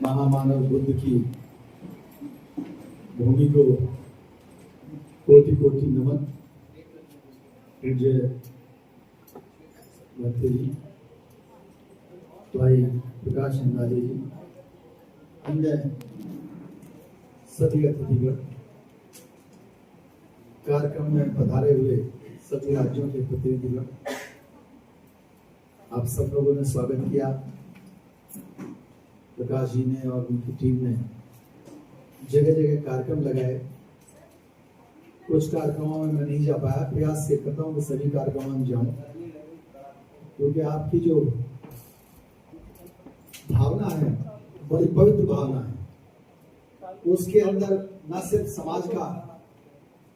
महामानव बुद्ध की भूमि को कोटि कोटि नमन। पूज्य भक्ति जी, भाई प्रकाश अंदाजे जी, अन्य सभी अतिथिगण, कार्यक्रम में पधारे हुए सभी राज्यों के प्रतिनिधिगण, आप सब लोगों ने स्वागत किया। प्रकाश जी ने और उनकी टीम ने जगह जगह कार्यक्रम लगाए। कुछ कार्यक्रमों में मैं नहीं जा पाया, प्रयास से करता हूँ कि सभी कार्यक्रमों में जाऊं, क्योंकि आपकी जो भावना है बड़ी पवित्र भावना है। उसके अंदर न सिर्फ समाज का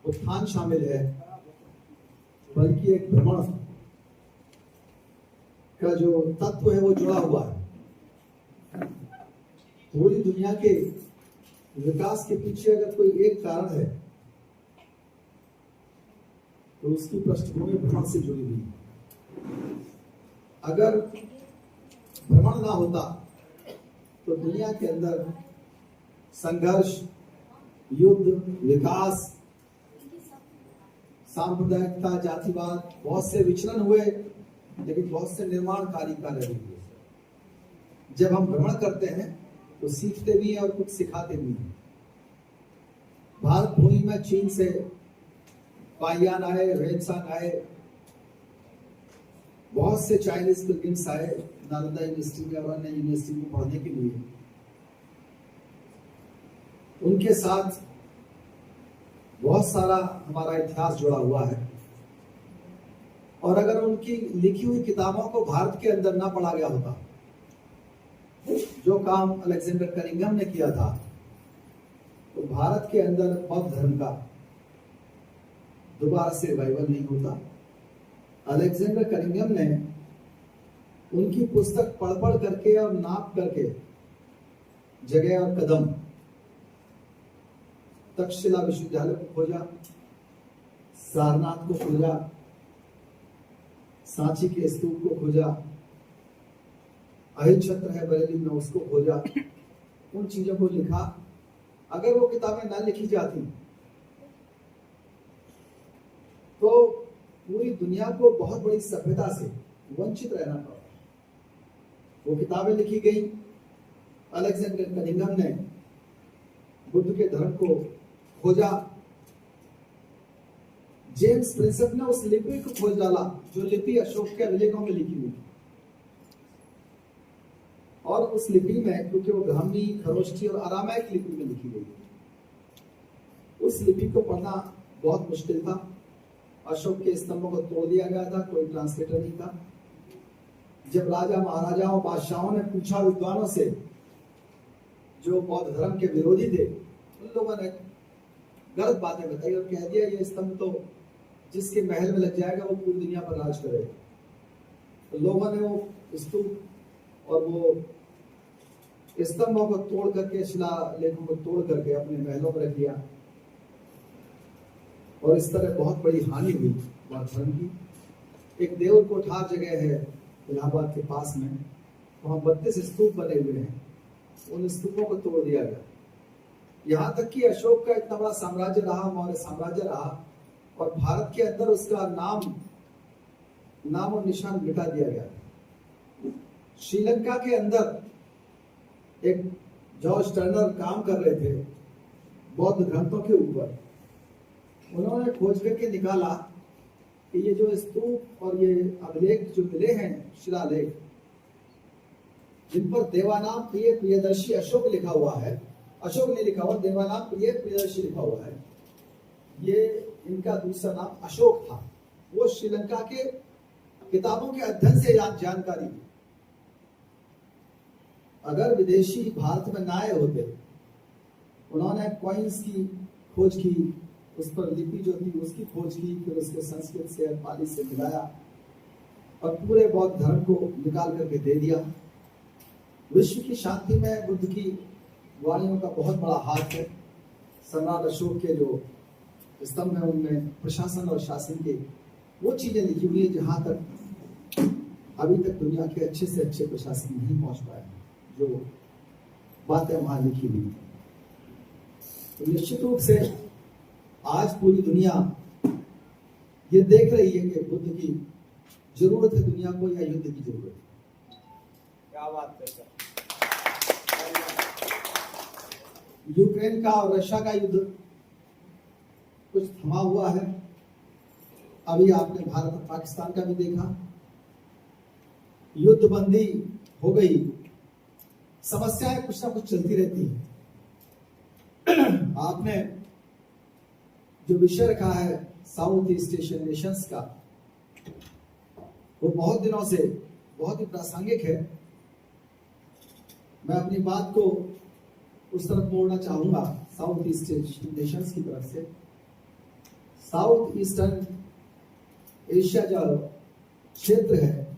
उत्थान शामिल है, बल्कि एक भ्रमण का जो तत्व है वो जुड़ा हुआ है। पूरी दुनिया के विकास के पीछे अगर कोई एक कारण है तो उसकी पृष्ठभूमि भ्रमण से जुड़ी हुई है। अगर भ्रमण ना होता तो दुनिया के अंदर संघर्ष, युद्ध, विकास, सांप्रदायिकता, जातिवाद, बहुत से विचलन हुए, लेकिन बहुत से निर्माणकारी कार्य भी हुए। जब हम भ्रमण करते हैं तो सीखते भी हैं और कुछ सिखाते भी हैं। भारत भूमि में चीन से पाइयान आए, वेनसांग आए, बहुत से चाइनीज पिलग्रिम्स आए नालंदा यूनिवर्सिटी में और अन्य यूनिवर्सिटी में पढ़ने के लिए। उनके साथ बहुत सारा हमारा इतिहास जुड़ा हुआ है, और अगर उनकी लिखी हुई किताबों को भारत के अंदर ना पढ़ा गया होता, जो काम अलेक्जेंडर कनिंघम ने किया था, तो भारत के अंदर बौद्ध धर्म का दोबारा से रिवाइवल नहीं होता। अलेक्जेंडर कनिंघम ने उनकी पुस्तक पढ़ पढ़ करके और नाप करके जगह और कदम तक्षशिला विश्वविद्यालय को खोजा, सारनाथ को खोजा, सांची के स्तूप को खोजा, अहिल छत्र है बरेली में उसको खोजा, उन चीजों को लिखा। अगर वो किताबें ना लिखी जाती तो पूरी दुनिया को बहुत बड़ी सभ्यता से वंचित रहना पड़ा। वो किताबें लिखी गई। अलेक्जेंडर कनिंघम ने बुद्ध के धर्म को खोजा। जेम्स प्रिंसेप ने उस लिपि को खोज डाला जो लिपि अशोक के अभिलेखों में लिखी हुई, और उस लिपि में, क्योंकि वो ब्राह्मी, खरोष्ठी और अरामाइक लिपि में लिखी गई, उस लिपि को पढ़ना बहुत मुश्किल था। अशोक के स्तंभों को तोड़ दिया गया था, कोई ट्रांसलेटर नहीं था। जब राजा महाराजाओं बादशाहों ने पूछा विद्वानों से जो बौद्ध धर्म के विरोधी थे, उन लोगों ने गलत बातें बताई और कह दिया ये स्तंभ तो जिसके महल में लग जाएगा वो पूरी दुनिया पर राज करेगा। तो लोगों ने वो स्तूप और वो स्तंभों को तोड़ करके, शिलालेखों को तोड़ करके अपने महलों पर रख दिया, और इस तरह बहुत बड़ी हानि हुई बौद्ध धर्म की। एक देउल कोठार जगह है इलाहाबाद के पास में, वहां 32 स्तूप बने हुए हैं। उन स्तूपों को तोड़ दिया गया। यहाँ तक कि अशोक का इतना बड़ा साम्राज्य रहा, मौर्य साम्राज्य रहा, और भारत के अंदर उसका नाम और निशान मिटा दिया गया। श्रीलंका के अंदर एक जॉर्ज टर्नर काम कर रहे थे बौद्ध ग्रंथों के ऊपर। उन्होंने खोज करके निकाला कि ये जो स्तूप और ये अभिलेख जो मिले हैं, शिलालेख, जिन पर देवानाम प्रिय प्रियदर्शी अशोक लिखा हुआ है, अशोक ने लिखा हुआ, देवानाम प्रिय प्रियदर्शी लिखा हुआ है, ये इनका दूसरा नाम अशोक था। वो श्रीलंका के किताबों के अध्ययन से जानकारी। अगर विदेशी भारत में ना आए होते, उन्होंने कॉइन्स की खोज की, उस पर लिपि जो थी उसकी खोज की, फिर उसको संस्कृत से और पाली से मिलाया और पूरे बौद्ध धर्म को निकाल करके दे दिया। विश्व की शांति में बुद्ध की वाणियों का बहुत बड़ा हाथ है। सम्राट अशोक के जो स्तंभ है उनमें प्रशासन और शासन के वो चीजें लिखी हुई है जहां तक अभी तक दुनिया के अच्छे से अच्छे प्रशासन नहीं पहुंच पाए, जो बातें वहां लिखी हुई। तो निश्चित रूप से आज पूरी दुनिया ये देख रही है कि बुद्ध की जरूरत है दुनिया को या युद्ध की जरूरत है। क्या बात है सर। यूक्रेन का और रशिया का युद्ध कुछ थमा हुआ है। अभी आपने भारत और पाकिस्तान का भी देखा, युद्ध बंदी हो गई, समस्याएं कुछ ना कुछ चलती रहती है। आपने जो विषय रखा है साउथ ईस्ट एशियन नेशंस का, वो बहुत दिनों से बहुत ही प्रासंगिक है। मैं अपनी बात को उस तरफ मोड़ना चाहूंगा, साउथ ईस्ट एशियन नेशंस की तरफ से। साउथ ईस्टर्न एशिया जो क्षेत्र है,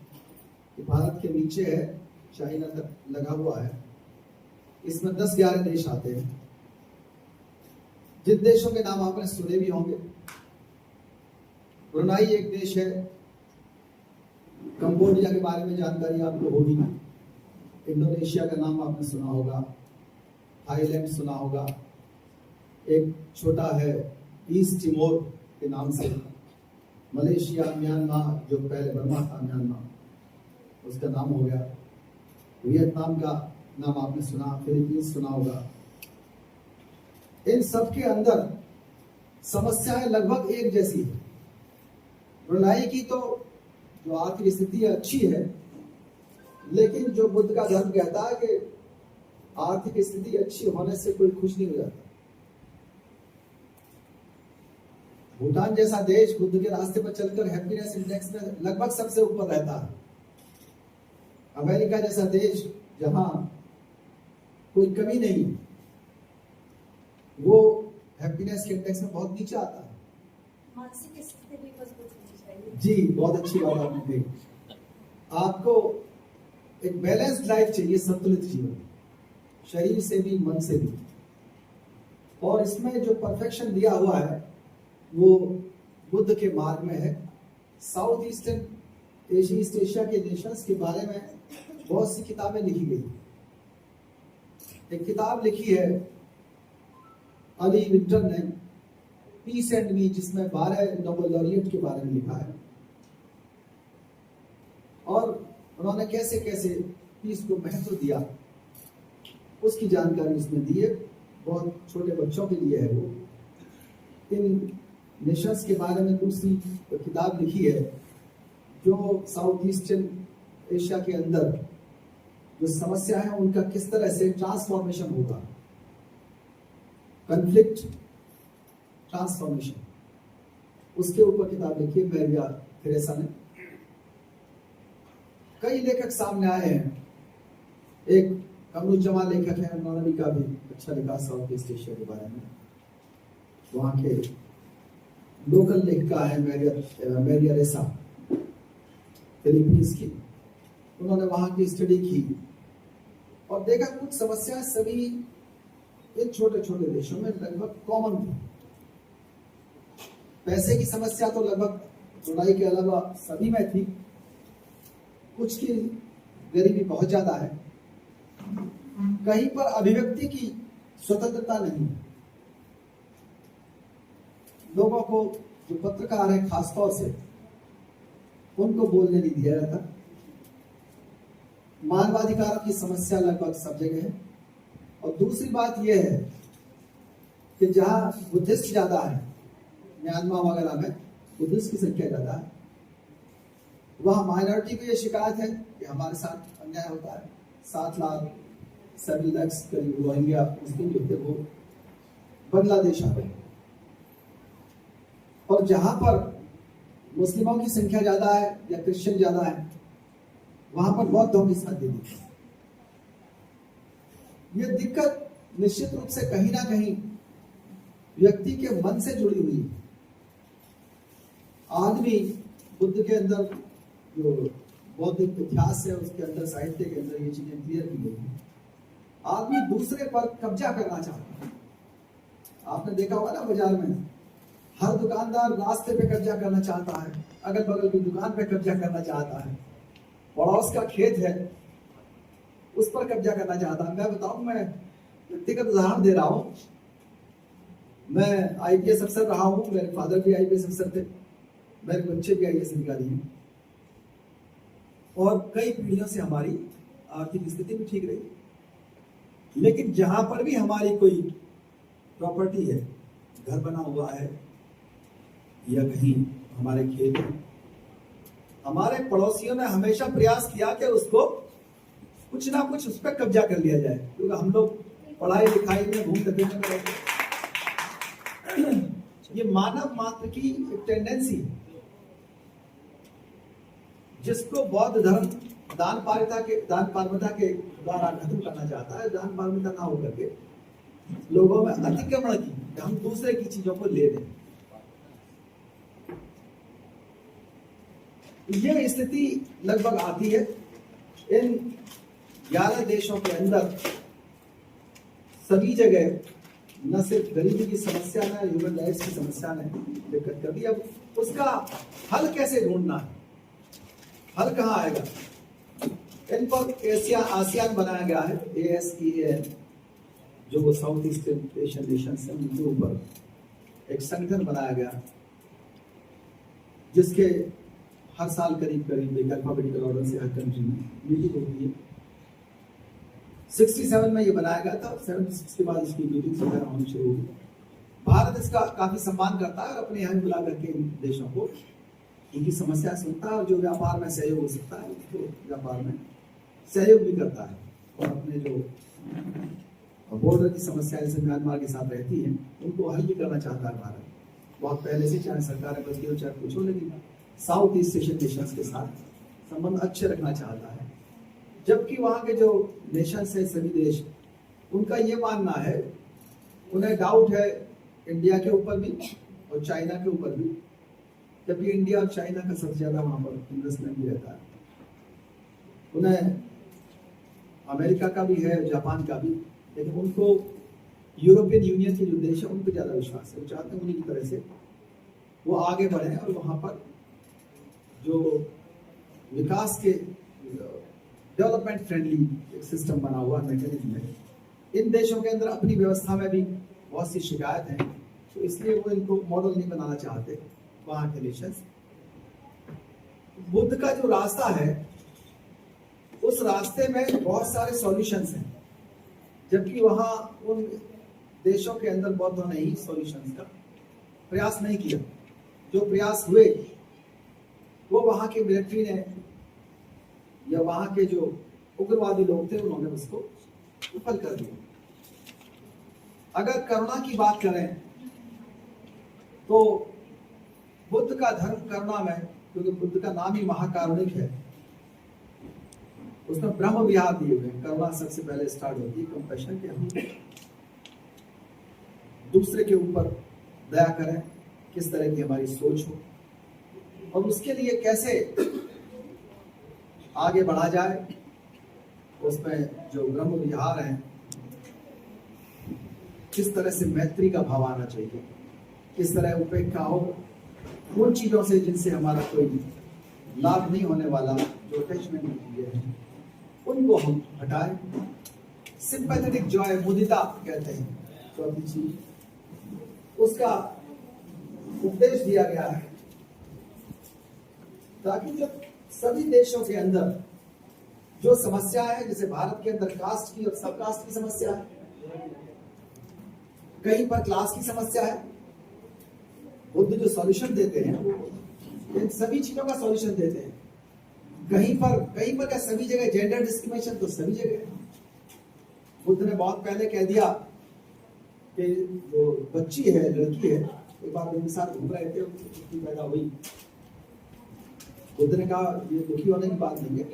भारत के नीचे है, चाइना तक लगा हुआ है। इसमें 10-11 देश आते हैं, जिन देशों के नाम आपने सुने भी होंगे। ब्रुनाई एक देश है, कंबोडिया के बारे में जानकारी आपको होगी, इंडोनेशिया का नाम आपने सुना होगा, थाईलैंड सुना होगा, एक छोटा है ईस्ट तिमोर के नाम से, मलेशिया, म्यांमार जो पहले बर्मा था, म्यांमार उसका नाम हो गया, वियतनाम का नाम आपने सुना, फिलीपींस सुना होगा। इन सब के अंदर समस्याएं लगभग एक जैसी है। ब्रुनाई की तो जो आर्थिक स्थिति अच्छी है, लेकिन जो बुद्ध का धर्म कहता है कि आर्थिक स्थिति अच्छी होने से कोई खुश नहीं हो जाता। भूटान जैसा देश बुद्ध के रास्ते पर चलकर हैप्पीनेस इंडेक्स में लगभग सबसे ऊपर रहता है। अमेरिका जैसा देश जहां कोई कमी नहीं, वो हैप्पीनेस के इंडेक्स में बहुत नीचे आता है। मानसिक स्थिति भी मजबूत होनी चाहिए। जी, बहुत अच्छी बात आपने कही। आपको एक बैलेंस्ड लाइफ चाहिए, संतुलित जीवन, शरीर से भी मन से भी। और इसमें जो परफेक्शन दिया हुआ है वो बुद्ध के मार्ग में है। साउथ ईस्टर्न ईस्ट एशिया के नेशंस के बारे में बहुत सी किताबें लिखी गई। एक किताब लिखी है अली विंटर ने, पीस एंड मी, जिसमें 12 नोबेल लॉरिएट के बारे में लिखा है और उन्होंने कैसे कैसे पीस को महत्व दिया उसकी जानकारी उसमें दी है। बहुत छोटे बच्चों के लिए है वो। इन नेशंस के बारे में दूसरी किताब लिखी है जो साउथ ईस्टर्न एशिया के अंदर जो समस्या है उनका किस तरह से ट्रांसफॉर्मेशन होगा, कन्फ्लिक्ट ट्रांसफॉर्मेशन, उसके ऊपर किताब लिखी है मैरिया थेरेसा ने। कई लेखक सामने आए हैं। एक कमरुज्जमान लेखक है, उन्होंने भी काफी अच्छा लिखा साउथ ईस्ट एशिया के बारे में। वहां के लोकल लेखिका है मैरिया रेसा, फिलीपींस की। उन्होंने वहां की स्टडी की और देखा कुछ समस्याएं सभी इन छोटे छोटे देशों में लगभग कॉमन थी। पैसे की समस्या तो लगभग ब्रुनाई के अलावा सभी में थी। कुछ की गरीबी बहुत ज्यादा है, कहीं पर अभिव्यक्ति की स्वतंत्रता नहीं है। लोगों को, जो पत्रकार है खासतौर से, उनको बोलने नहीं दिया जाता। मानवाधिकारों की समस्या लगभग सब जगह है। और दूसरी बात यह है कि जहां बुद्धिस्ट ज्यादा है, म्यांमार वगैरह में बुद्धिस्ट की संख्या ज्यादा है, वहां माइनॉरिटी को यह शिकायत है कि हमारे साथ अन्याय होता है। 7 लाख 7 लाख करीब रोहिंग्या मुस्लिम जो थे वो बांग्लादेश आ गए। और जहां पर मुस्लिमों की संख्या ज्यादा है या क्रिश्चियन ज्यादा है, वहां पर बौद्धों की साथ देती है। यह दिक्कत निश्चित रूप से कहीं ना कहीं व्यक्ति के मन से जुड़ी हुई है। आदमी बुद्ध के अंदर जो बौद्धिक इतिहास है, उसके अंदर, साहित्य के अंदर ये चीजें क्लियर की गई है। आदमी दूसरे पर कब्जा करना चाहता है। आपने देखा होगा ना बाजार में, हर दुकानदार रास्ते पे कब्जा करना चाहता है, अगल बगल की दुकान पे कब्जा करना चाहता है। पड़ोस का खेत है, उस पर कब्जा करना चाहता है। मैं बताऊं, मैं व्यक्तिगत उदाहरण दे रहा हूं। मैं आईपीएस अफसर रहा हूं, मेरे फादर भी आईपीएस अफसर थे, मेरे बच्चे भी आईएएस अधिकारी हैं, और कई पीढ़ियों से हमारी आर्थिक स्थिति भी ठीक रही। लेकिन जहां पर भी हमारी कोई प्रॉपर्टी है, घर बना हुआ है या कहीं हमारे खेत हैं, हमारे पड़ोसियों ने हमेशा प्रयास किया कि उसको कुछ ना कुछ उस पर कब्जा कर लिया जाए, क्योंकि हम लोग पढ़ाई लिखाई में घूम धकेलने में रहते हैं। ये मानव मात्र की एक टेंडेंसी है, जिसको बौद्ध धर्म दान पारमिता के द्वारा खत्म करना चाहता है। दान पारमिता ना होकर के लोगों में अतिक्रमण की, हम दूसरे की चीजों को ले लें। ये स्थिति लगभग आती है इन 11 देशों के अंदर। सभी जगह न सिर्फ गरीबी की समस्या ने, ह्यूमन राइट्स की समस्या ने दिक्कत कर दी। अब उसका हल कैसे ढूंढना है, हल कहाँ आएगा? इन पर आसियान बनाया गया है, ASEAN, जो साउथ ईस्ट एशियन नेशंस हैं, उनके ऊपर एक संगठन बनाया गया, जिसके हर साल करीब एक अल्फाबेटिकल ऑर्डर से हर कंट्री में मीटिंग होती है। 67 में ये बनाया गया था, 76 के बाद इसकी मीटिंग वगैरह होनी शुरू हुई। भारत इसका काफी सम्मान करता है और अपने यहाँ बुला करके इन देशों को इनकी समस्या सुनता है, और जो व्यापार में सहयोग हो सकता है उसको व्यापार में सहयोग भी करता है। और अपने जो बॉर्डर की समस्या जैसे म्यांमार के साथ रहती है, उनको हल भी करना चाहता है भारत बहुत पहले से, चाहे सरकारें बदली हो चाहे कुछ हो, लेकिन साउथ ईस्ट एशियन नेशंस के साथ संबंध अच्छे रखना चाहता है। जबकि वहाँ के जो नेशंस है, सभी देश, उनका ये मानना है, उन्हें डाउट है इंडिया के ऊपर भी और चाइना के ऊपर भी, जबकि इंडिया और चाइना का सबसे ज्यादा वहाँ पर इन्वेस्टमेंट भी रहता है। उन्हें अमेरिका का भी है, जापान का भी, लेकिन उनको यूरोपियन यूनियन के जो देश है उन पर ज्यादा विश्वास है। वो चाहते हैं उन्हीं की तरह से वो आगे बढ़े और वहाँ पर जो विकास के डेवलपमेंट फ्रेंडली एक सिस्टम बना हुआ मैकेनिज्म है। इन देशों के अंदर अपनी व्यवस्था में भी बहुत सी शिकायत है, तो इसलिए वो इनको मॉडल नहीं बनाना चाहते वहाँ के नेशंस। बुद्ध का जो रास्ता है, उस रास्ते में बहुत सारे सॉल्यूशंस हैं, जबकि वहाँ उन देशों के अंदर बौद्धों ने ही सॉल्यूशंस का प्रयास नहीं किया। जो प्रयास हुए वो वहाँ के मिलिट्री ने या वहाँ के जो उग्रवादी लोग थे, उन्होंने उसको विफल कर दिया। अगर करुणा की बात करें तो बुद्ध का धर्म करुणा में, क्योंकि बुद्ध का नाम ही महाकारुणिक है, उसमें ब्रह्म विहार दिए हुए। करुणा सबसे पहले स्टार्ट होती है कंपैशन के, हम दूसरे के ऊपर दया करें, किस तरह की हमारी सोच हो और उसके लिए कैसे आगे बढ़ा जाए। उसमें जो ब्रह्म विहार है, किस तरह से मैत्री का भाव आना चाहिए, किस तरह उपेक्षा हो उन चीजों से जिनसे हमारा कोई लाभ नहीं होने वाला, जो अटैचमेंट है, उनको हम हटाएं। सिंपैथेटिक जॉय, मुदिता कहते हैं चौथी चीज, उसका उपदेश दिया गया है, ताकि जब सभी देशों के अंदर जो समस्या है, जैसे भारत के अंदर कास्ट की और सब कास्ट की समस्या है, कहीं पर क्लास की समस्या है, बुद्ध जो सॉल्यूशन देते हैं वो इन सभी चीजों का सॉल्यूशन देते हैं। कहीं पर क्या, सभी जगह जेंडर डिस्क्रिमिनेशन तो सभी जगह। बुद्ध ने बहुत पहले कह दिया कि जो बच्ची है, लड़की है, एक बार उनके साथ घूम रहे थे, उसकी पैदा हुई, बुद्ध ने कहा ये दुखी होने की बात नहीं है,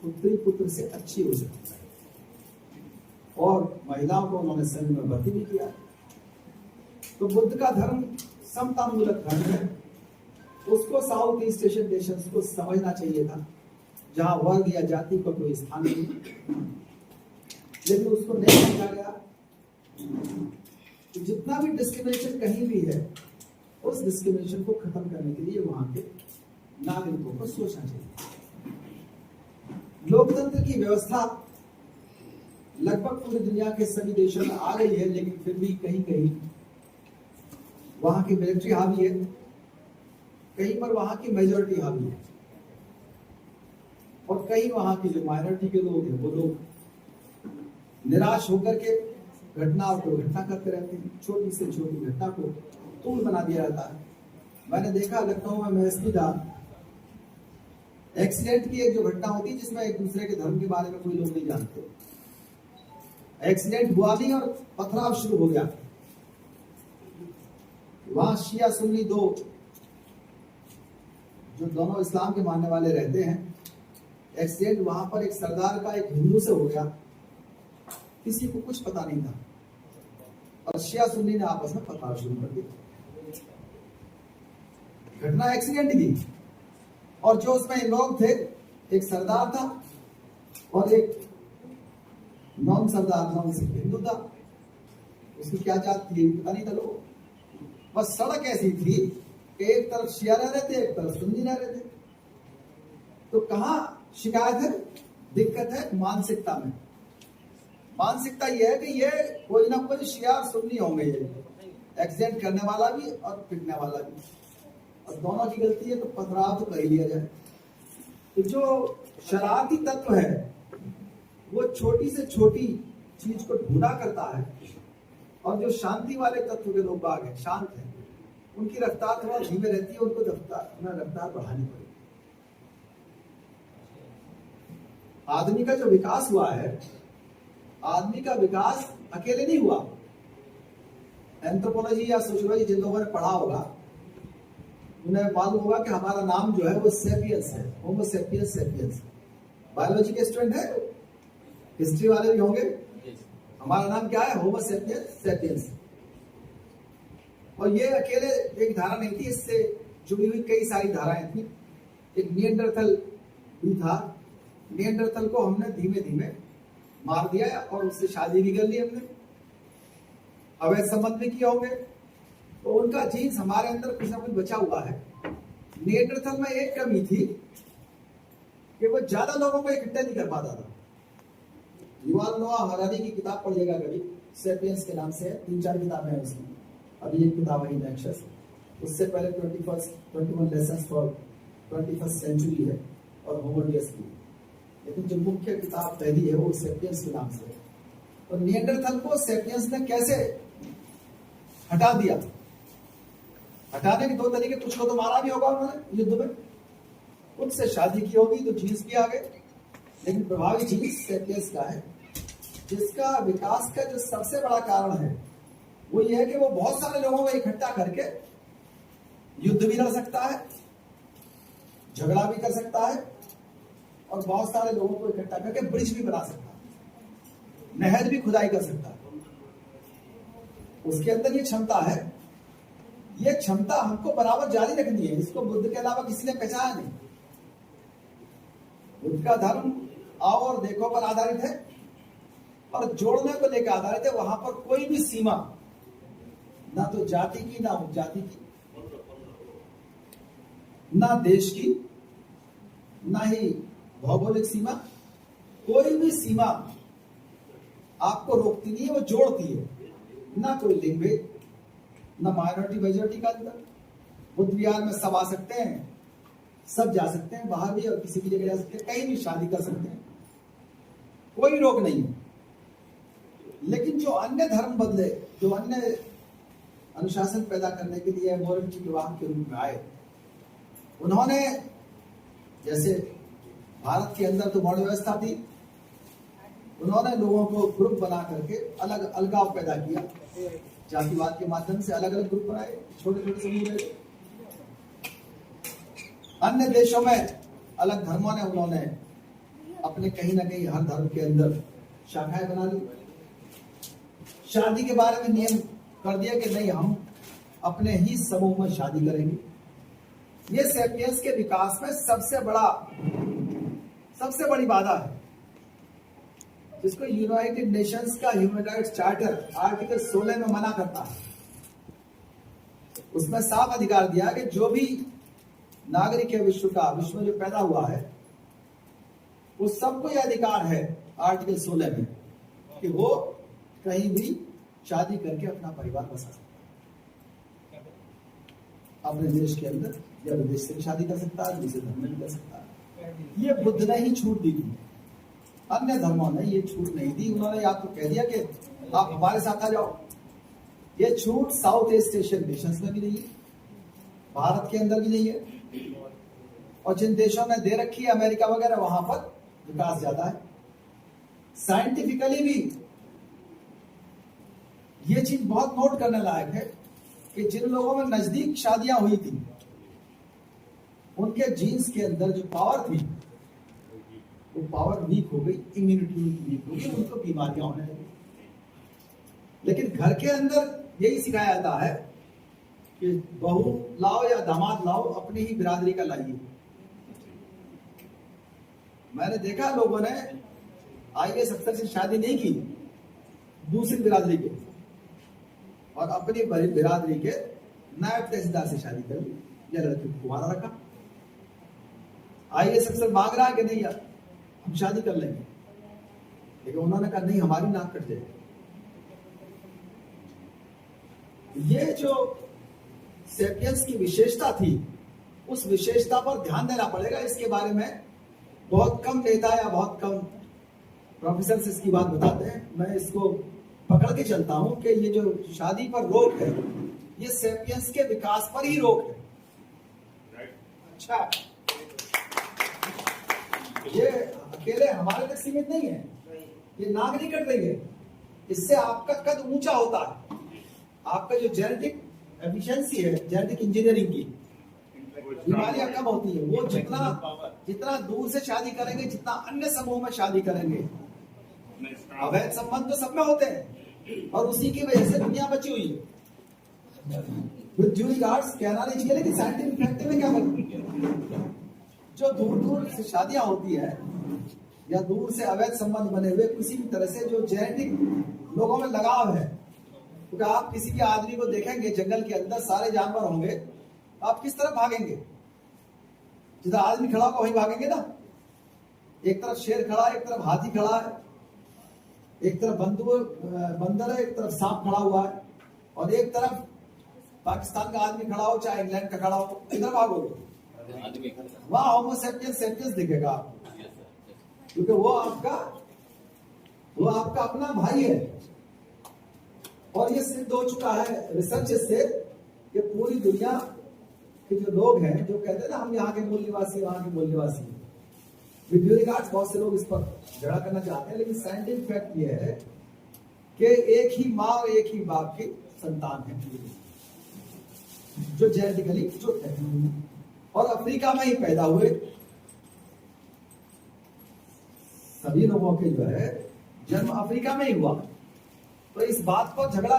पुत्री पुत्र से अच्छी हो सकती है। और महिलाओं को उन्होंने संघ में भर्ती भी किया। तो बुद्ध का धर्म समतामूलक धर्म है, उसको साउथ ईस्ट एशियन नेशंस को समझना चाहिए था, जहां वर्ग या जाति का कोई स्थान नहीं, लेकिन उसको नहीं समझा गया। तो जितना भी डिस्क्रिमिनेशन कहीं भी है, उस डिस्क्रिमिनेशन को खत्म करने के लिए वहां के नागरिकों को सोचना चाहिए। लोकतंत्र की व्यवस्था लगभग पूरी दुनिया के सभी देशों में आ गई है, लेकिन फिर भी कहीं कहीं वहां की मिलिट्री हावी है, कहीं पर वहां की मेजोरिटी हावी है, और कहीं वहां की जो माइनॉरिटी के लोग हैं वो लोग निराश होकर के घटना को घटना करते रहते हैं। छोटी से छोटी घटना को तूल बना दिया जाता है। मैंने देखा लखनऊ में महसूस था, एक्सीडेंट की एक जो घटना होती है जिसमें एक दूसरे के धर्म के बारे में कोई लोग नहीं जानते, एक्सीडेंट हुआ नहीं और पथराव शुरू हो गया। वहां शिया सुन्नी दो जो दोनों इस्लाम के मानने वाले रहते हैं, एक्सीडेंट वहां पर एक सरदार का एक हिंदू से हो गया, किसी को कुछ पता नहीं था, और शिया सुन्नी ने आपस में पथराव शुरू कर दिया। घटना एक्सीडेंट की, और जो उसमें इन्वॉल्व थे एक सरदार था और एक नॉन सरदार, नॉन सिख हिंदू था। उसकी क्या जात थी पता नहीं था लोगों, बस सड़क ऐसी थी कि एक तरफ शिया रह रहे थे, एक तरफ सुन्नी रह रहे थे। तो कहां शिकायत है, दिक्कत है मानसिकता में। मानसिकता यह है कि ये कोई ना कोई शिया और सुन्नी होंगे, ये एक्सीडेंट करने वाला भी और पिटने वाला भी, और दोनों की गलती है तो पथराव तो कर ही लिया जाए। तो जो शरारती तत्व है वो छोटी से छोटी चीज को ढूंढा करता है, और जो शांति वाले तत्व के लोग बाग हैं, शांत हैं, उनकी रफ्तार थोड़ा धीमे रहती है, उनको रफ्तार बढ़ानी पड़ेगी। आदमी का जो विकास हुआ है, आदमी का विकास अकेले नहीं हुआ। एंथ्रोपोलॉजी या सोशियोलॉजी जिन लोगों ने पढ़ा होगा उन्हें मालूम होगा कि हमारा नाम जो है वो सेपियंस है, होमो सेपियंस सेपियंस। बायोलॉजी के स्टूडेंट है, हिस्ट्री वाले भी होंगे। हमारा नाम क्या है? होमो सेपियंस सेपियंस। और ये अकेले एक धारा नहीं थी, इससे जुड़ी हुई कई सारी धाराएं थी। एक निएंडरथल भी था, निएंडरथल को हमने धीमे धीमे मार दिया और उससे शादी भी कर ली हमने, अवैध संबंध भी किए होंगे, तो उनका जीन्स हमारे अंदर कुछ ना कुछ बचा हुआ है। निएंडरथल में एक कमी थी कि वो ज्यादा लोगों को इकट्ठा नहीं कर पाता था। युवाल नोआ हरारी की किताब पढ़िएगा कभी, सेपियंस के नाम से है, 3-4 किताबें हैं उसमें, अभी एक किताब है इनएक्शंस, उससे पहले 21 लेसन्स फॉर 21st सेंचुरी है और होमो डियस की, लेकिन जो मुख्य किताब पहली है वो सेपियंस के नाम से है। और निएंडरथल को सेपियंस ने कैसे हटा दिया? हटाने के 2 तरीके, कुछ को तो मारा भी होगा उन्होंने युद्ध में, उनसे शादी की होगी तो जीन्स भी आ गए, लेकिन प्रभावी जीन्स सेपियंस का है, जिसका विकास का जो सबसे बड़ा कारण है वो ये है कि वो बहुत सारे लोगों को इकट्ठा करके युद्ध भी लड़ सकता है, झगड़ा भी कर सकता है, और बहुत सारे लोगों को इकट्ठा करके ब्रिज भी बना सकता है, नहर भी खुदाई कर सकता है। उसके अंदर ये क्षमता है। ये क्षमता हमको बराबर जारी रखनी है, इसको बुद्ध के अलावा किसी ने पहचाना नहीं। बुद्ध का धर्म आओ और देखो पर आधारित है और जोड़ने को लेकर आधारित है। वहां पर कोई भी सीमा, ना तो जाति की, ना उपजाति की, ना देश की, ना ही भौगोलिक सीमा, कोई भी सीमा आपको रोकती नहीं है, वो जोड़ती है। ना कोई लिंग भेद, ना माइनॉरिटी मेजॉरिटी का अंतर। बुद्ध विहार में सब आ सकते हैं, सब जा सकते हैं, बाहर भी और किसी भी जगह जा सकते हैं, कहीं भी शादी कर सकते हैं, कोई रोक नहीं है। लेकिन जो अन्य धर्म बदले, जो अन्य अनुशासन पैदा करने के लिए मोरल की विवाह के रूप में आए, उन्होंने, जैसे भारत के अंदर तो वर्ण व्यवस्था थी, उन्होंने लोगों को ग्रुप बना करके अलग अलगाव पैदा किया, जातिवाद के माध्यम से अलग अलग ग्रुप बनाए, छोटे छोटे समूह रहे। अन्य देशों में अलग धर्मों ने, उन्होंने अपने कहीं ना कहीं हर धर्म के अंदर शाखाएं बना ली। शादी के बारे में नियम कर दिया कि नहीं, हम अपने ही समूह में शादी करेंगे। ये सेपियंस के विकास में सबसे बड़ी बाधा है, जिसको यूनाइटेड नेशंस का ह्यूमन राइट्स चार्टर आर्टिकल 16 में मना करता है। उसमें साफ अधिकार दिया कि जो भी नागरिक है विश्व का, विश्व में जो पैदा हुआ है, उस सबको यह अधिकार है आर्टिकल 16 में कि वो कहीं भी शादी करके अपना परिवार बसा सकता है, अपने देश के अंदर या विदेश से भी शादी कर सकता है, दूसरे धर्म में भी कर सकता है। ये बुद्ध ने ही छूट दी थी, अन्य धर्मों ने ये छूट नहीं दी। उन्होंने आपको कह दिया कि आप हमारे साथ आ जाओ। ये छूट साउथ ईस्ट एशियन नेशंस में भी नहीं है, भारत के अंदर भी नहीं है, और जिन देशों ने दे रखी है अमेरिका वगैरह, वहां पर विकास ज्यादा है। साइंटिफिकली भी ये चीज बहुत नोट करने लायक है कि जिन लोगों में नजदीक शादियां हुई थी, उनके जीन्स के अंदर जो पावर थी वो पावर वीक हो गई, इम्यूनिटी वीक हो गई, उनको बीमारियां होने लगी। लेकिन घर के अंदर यही सिखाया जाता है कि बहू लाओ या दामाद लाओ, अपनी ही बिरादरी का लाइए। मैंने देखा लोगों ने आईएएस अफसर से शादी नहीं की दूसरी बिरादरी के, और अपनी बिरादरी के नायब तहसीलदार से शादी कर ली या लड़की को कुंवारा रखा। आईएएस अफसर मांग रहा है कि नहीं यार हम शादी कर लेंगे, लेकिन उन्होंने कहा नहीं, हमारी नाक कट जाएगी। ये जो सेपियंस की विशेषता थी, उस विशेषता पर ध्यान देना पड़ेगा। इसके बारे में बहुत कम नेता या बहुत कम प्रोफेसर इसकी बात बताते हैं। मैं इसको पकड़ के चलता हूं कि ये जो शादी पर रोक है, ये सेपियंस के विकास पर ही रोक है। अच्छा, ये अकेले हमारे तक सीमित नहीं है, ये नाक नहीं कट रही है, इससे आपका कद ऊंचा होता है। आपका जो जेनेटिक एफिशिएंसी है, जेनेटिक इंजीनियरिंग की, बीमारियां कम होती है। वो जितना दूर से शादी करेंगे, जितना अन्य समूह में शादी करेंगे, अवैध संबंध तो सब में होते हैं, और उसी की वजह से दुनिया बची हुई है। विद ड्यू रिगार्ड्स कहना नहीं चाहिए, लेकिन साइंटिफिक फैक्ट में क्या मतलब, जो दूर दूर से शादियां होती है या दूर से अवैध संबंध बने हुए, किसी भी तरह से जो जेनेटिक लोगों में लगाव है, क्योंकि आप किसी के आदमी को देखेंगे जंगल के अंदर सारे जानवर होंगे, आप किस तरफ भागेंगे? जिधर आदमी खड़ा होगा वहीं भागेंगे ना। एक तरफ शेर खड़ा है, एक तरफ हाथी खड़ा है, एक तरफ बंदर है, एक तरफ सांप खड़ा हुआ है, और एक तरफ पाकिस्तान का आदमी खड़ा हो चाहे इंग्लैंड का खड़ा हो, किधर भागोगे? वहां होमो सेपियंस दिखेगा आपको, क्योंकि वो आपका अपना भाई है। और ये सिद्ध हो चुका है रिसर्च से कि पूरी दुनिया के जो लोग हैं, जो कहते हैं ना हम यहाँ के मूल निवासी, वहां के मूल निवासी, विद ड्यू रिगार्ड्स बहुत से लोग इस पर झगड़ा करना चाहते हैं, लेकिन साइंटिफिक फैक्ट ये है कि एक ही माँ और एक ही बाप की संतान है जो जेनेटिकली जुट है, और अफ्रीका में ही पैदा हुए सभी लोगों के जो है जन्म अफ्रीका में ही हुआ। तो इस बात पर झगड़ा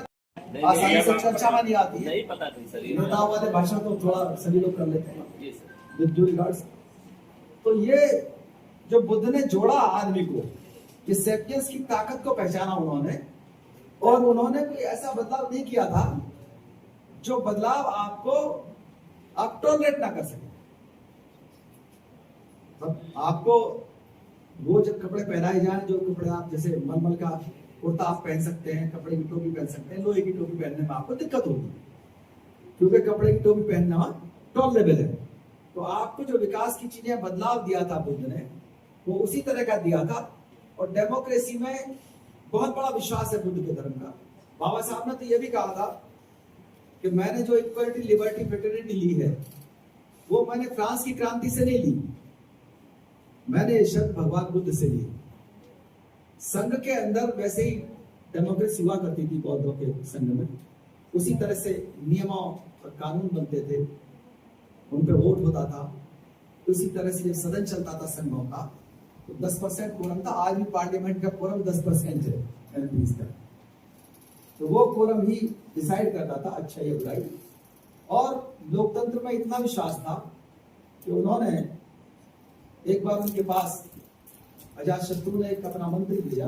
आसानी से चर्चा में नहीं आती है। नहीं पता थी सर, नेताओं वाले भाषा तो थोड़ा सभी लोग कर लेते हैं विद ड्यू रिगार्ड्स। तो ये जो बुद्ध ने जोड़ा आदमी को, कि सेपियंस की ताकत को पहचाना उन्होंने, और उन्होंने कोई ऐसा बदलाव नहीं किया था जो बदलाव आप टॉलरेट ना कर सके। आपको वो जब कपड़े पहनाए जाए, जो कपड़े आप जैसे मलमल का कुर्ता आप पहन सकते हैं, कपड़े की टोपी पहन सकते हैं, लोहे की टोपी पहनने में आपको दिक्कत होगी, क्योंकि कपड़े की टोपी पहनना टॉलरेबल है। तो आपको जो विकास की चीजें बदलाव दिया था बुद्ध ने, वो उसी तरह का दिया था। और डेमोक्रेसी में बहुत बड़ा विश्वास है बुद्ध के धर्म का। बाबा साहब ने तो यह भी कहा था कि मैंने जो इक्वलिटी, लिबर्टी, फ्रेटर्निटी ली है, वो मैंने फ्रांस की क्रांति से नहीं ली, मैंने ये शब्द भगवान बुद्ध से ली। संघ के अंदर वैसे ही डेमोक्रेसी हुआ करती थी बौद्धों के संघ में, उसी तरह से नियमों और कानून बनते थे, उन पर वोट होता था। उसी तरह से जब सदन चलता था संघों का, तो 10% कोरम था। आज भी पार्लियामेंट का कोरम 10% है एमपीज का, तो वो कोरम ही डिसाइड करता था अच्छा या बुराई। और लोकतंत्र में इतना विश्वास था कि उन्होंने एक बार उनके पास अजातशत्रु ने एक अपना मंत्री भेजा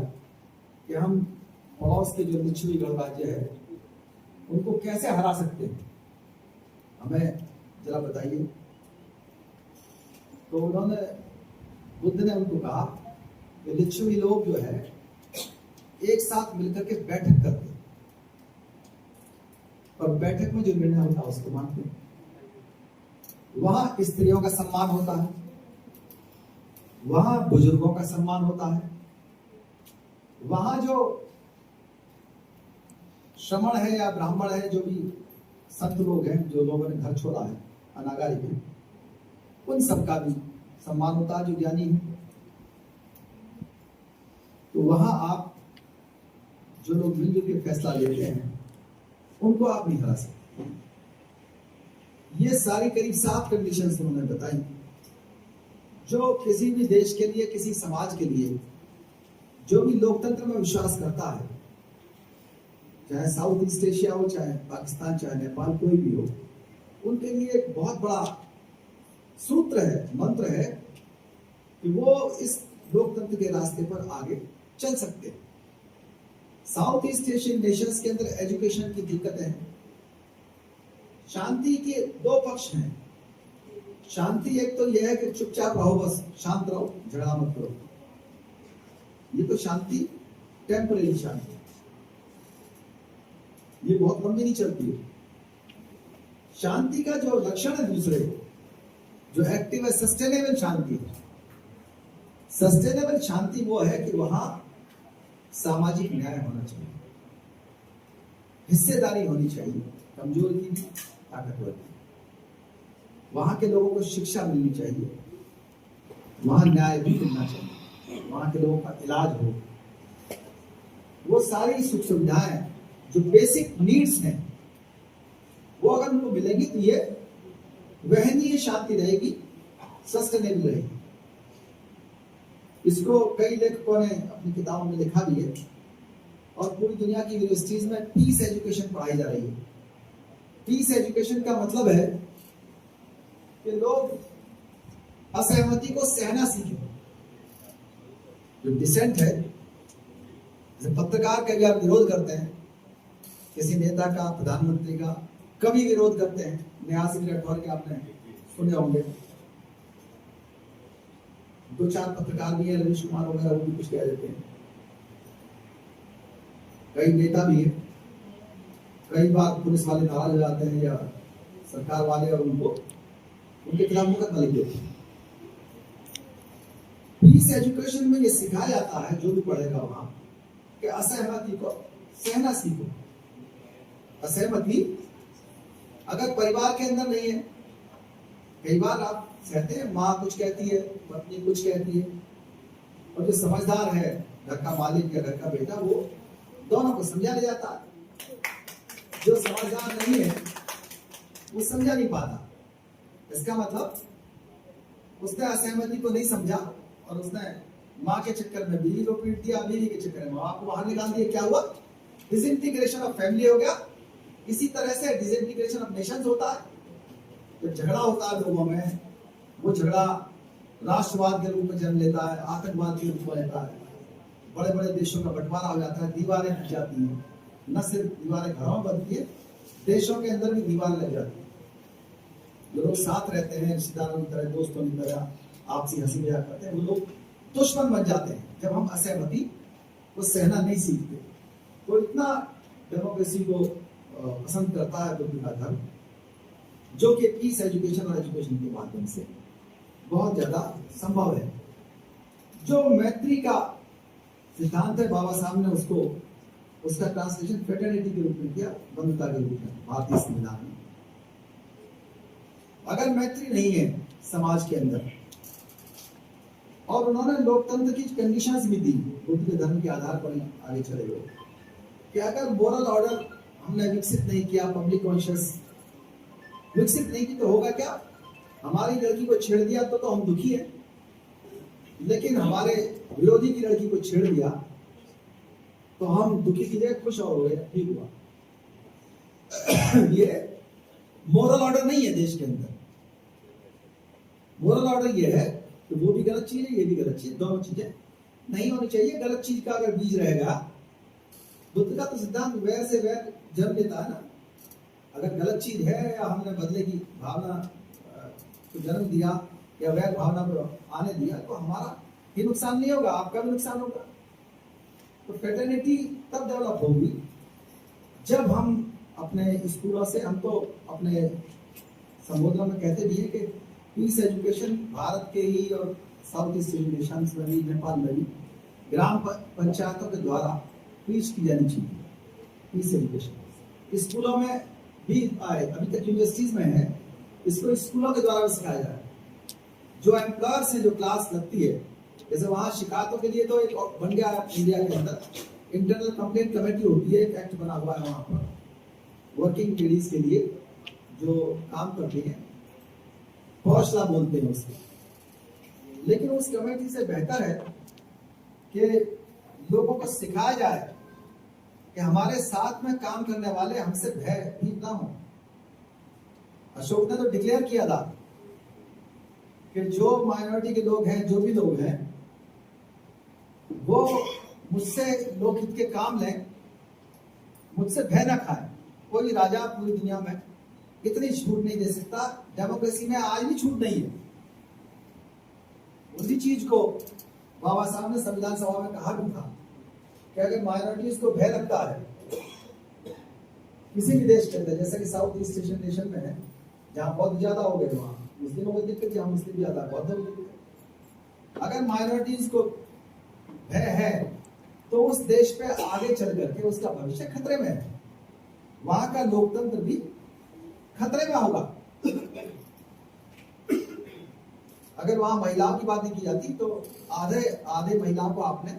कि हम पड़ोस के जो लिच्छवी गणराज्य है उनको कैसे हरा सकते हैं, हमें जरा बताइए। तो उन्होंने, बुद्ध ने उनको कहा कि लिच्छवी लोग जो है एक साथ मिलकर के बैठक करते हैं और बैठक में जो निर्णय होता है उसको मानते हैं। वहां स्त्रियों का सम्मान होता है, वहां बुजुर्गों का सम्मान होता है, वहां जो श्रमण है या ब्राह्मण है, जो भी संत लोग हैं, जो लोगों ने घर छोड़ा है, अनागारिक है, उन सबका भी सम्मान होता है जो ज्ञानी है। तो वहां आप जो लोग मिलजुल के फैसला लेते हैं उनको आप नहीं हरा सकते। ये सारी करीब 7 कंडीशंस उन्होंने बताई जो किसी भी देश के लिए, किसी समाज के लिए, जो भी लोकतंत्र में विश्वास करता है, चाहे साउथ ईस्ट एशिया हो, चाहे पाकिस्तान, चाहे नेपाल, कोई भी हो, उनके लिए एक बहुत बड़ा सूत्र है, मंत्र है कि वो इस लोकतंत्र के रास्ते पर आगे चल सकते हैं। साउथ ईस्ट एशियन नेशंस के अंदर एजुकेशन की दिक्कतें हैं। शांति के 2 पक्ष हैं। शांति एक तो यह है कि चुपचाप रहो, बस शांत रहो, झगड़ा मत करो, ये तो शांति टेम्परेरी शांति, ये बहुत लंबी नहीं चलती है। शांति का जो लक्षण है दूसरे, जो एक्टिव है, सस्टेनेबल शांति है। सस्टेनेबल शांति वो है कि वहां सामाजिक न्याय होना चाहिए, हिस्सेदारी होनी चाहिए, कमजोर की भी, ताकतवर की। वहां के लोगों को शिक्षा मिलनी चाहिए, वहां न्याय भी मिलना चाहिए, वहां के लोगों का इलाज हो। वो सारी सुख सुविधाएं जो बेसिक नीड्स हैं वो अगर उनको मिलेंगी तो ये वहनीय शांति रहेगी, सस्टेनेबल रहेगी। इसको कई लेखकों ने अपनी किताबों में लिखा भी है और पूरी दुनिया की यूनिवर्सिटीज में पीस एजुकेशन पढ़ाई जा रही है। पीस एजुकेशन का मतलब है कि लोग असहमति को सहना सीखें। जो डिसेंट है, जैसे पत्रकार का भी आप विरोध करते हैं, किसी नेता का, प्रधानमंत्री का कभी विरोध करते हैं, नेहा सिंह राठौर के आपने सुने होंगे, 2-4 पत्रकार भी हैं, रवीश कुमार वगैरह, वो भी कुछ कह देते हैं। कई नेता भी है, कई बार पुलिस वाले नाराज हो जाते हैं या सरकार वाले, और उनके खिलाफ मुकदमा लिख देते हैं। पीस एजुकेशन में ये सिखाया जाता है, जो भी पढ़ेगा वहां, कि असहमति को सहना सीखो। असहमति अगर परिवार के अंदर नहीं है, कई बार आप सहते हैं, माँ कुछ कहती है, पत्नी कुछ कहती है, और जो समझदार है, घर का मालिक या घर का बेटा, वो दोनों को समझा ले जाता है। जो समझदार नहीं है वो समझा नहीं पाता। इसका मतलब उसने असहमति को नहीं समझा और उसने माँ के चक्कर में बीवी को पीट दिया, बीवी के चक्कर में माँ को बाहर निकाल दिया। क्या हुआ? डिसइंटीग्रेशन ऑफ फैमिली हो गया। इसी तरह से डिसइंटीग्रेशन ऑफ नेशंस होता है। जब झगड़ा होता है लोगों में, वो झगड़ा राष्ट्रवाद के रूप में जन्म लेता है, आतंकवाद के रूप में लेता है, बड़े बड़े देशों का बंटवारा हो जाता है, दीवारें लग जाती हैं। न सिर्फ दीवारें घरों में बनती है, देशों के अंदर भी दीवारें लग जाती है। जो लोग साथ रहते हैं, रिश्तेदारों की तरह, दोस्तों की तरह आपसी हंसी मजाक करते हैं, वो लोग दुश्मन बन जाते हैं जब हम असहमति को सहना नहीं सीखते। तो इतना डेमोक्रेसी को पसंद करता है बुद्ध का धर्म, जो कि पीस एजुकेशन और एजुकेशन के माध्यम से बहुत ज्यादा संभव है। जो मैत्री का सिद्धांत है, बाबा साहब ने उसका ट्रांसलेशन फ्रेटर्निटी के रूप में किया, बंधुता के रूप में भारतीय संविधान में। अगर मैत्री नहीं है समाज के अंदर, और उन्होंने लोकतंत्र की कंडीशंस भी दी बुद्ध के धर्म के आधार पर आगे चले गए, कि अगर मोरल ऑर्डर हमने विकसित नहीं किया, पब्लिक कॉन्शियस विकसित नहीं की, तो होगा क्या? हमारी लड़की को छेड़ दिया तो हम दुखी है, लेकिन हमारे विरोधी की लड़की को छेड़ दिया तो हम दुखी की जगह खुश हो गए, ठीक हुआ। ये मोरल ऑर्डर नहीं है देश के अंदर। मोरल ऑर्डर ये है कि वो भी गलत चीज है, ये भी गलत चीज, दोनों चीजें नहीं होनी चाहिए। गलत चीज का अगर बीज रहेगा, बुद्ध का तो सिद्धांत वैर से वैर जन्म लेता है ना। अगर गलत चीज है या हमने बदले की भावना को जन्म दिया या वैर भावना को आने दिया, तो हमारा ही नुकसान नहीं होगा, आपका भी नुकसान होगा। तो फ्रेटर्निटी तब डेवलप होगी जब हम अपने स्कूलों से, हम तो अपने संबोधन में कहते भी हैं कि पीस एजुकेशन भारत के ही और साउथ ईस्ट एशियन नेशंस में भी, नेपाल में भी ग्राम पंचायतों के द्वारा पीच की जानी चाहिए पीस एजुकेशन। स्कूलों में भी आए, अभी तक यूनिवर्सिटीज में है, इसको स्कूलों के द्वारा भी सिखाया जाए। जो एम्प्लॉयर्स हैं, जो क्लास लगती है, जैसे वहाँ शिकायतों के लिए तो एक बन गया इंडिया के अंदर इंटरनल कंप्लेंट कमेटी होती है, एक एक्ट बना हुआ है वहाँ पर वर्किंग लेडीज के लिए जो काम करती हैं, हौसला बोलते हैं उसको। लेकिन उस कमेटी से बेहतर है कि लोगों को सिखाया जाए कि हमारे साथ में काम करने वाले हमसे भयभीत ना हो। अशोक ने तो डिक्लेयर किया था कि जो माइनॉरिटी के लोग हैं, जो भी लोग हैं, वो मुझसे लोकहित के काम लें, मुझसे भय ना खाए। कोई राजा पूरी दुनिया में इतनी छूट नहीं दे सकता। डेमोक्रेसी में आज भी छूट नहीं है। उसी चीज को बाबा साहब ने संविधान सभा में कहा भी था कि अगर माइनॉरिटीज को भय लगता है किसी भी देश के अंदर, जैसे कि साउथ ईस्ट एशियन नेशन में है, जहां बहुत ज्यादा हो गए, वहां मुस्लिमों को दिक्कत, जहां मुस्लिम ज्यादा, बौद्ध को दिक्कत। अगर माइनॉरिटीज को भय है तो उस देश पे आगे चल करके उसका भविष्य खतरे में है, वहां का लोकतंत्र भी खतरे में होगा। अगर वहां महिलाओं की बात नहीं की जाती तो आधे महिलाओं को आपने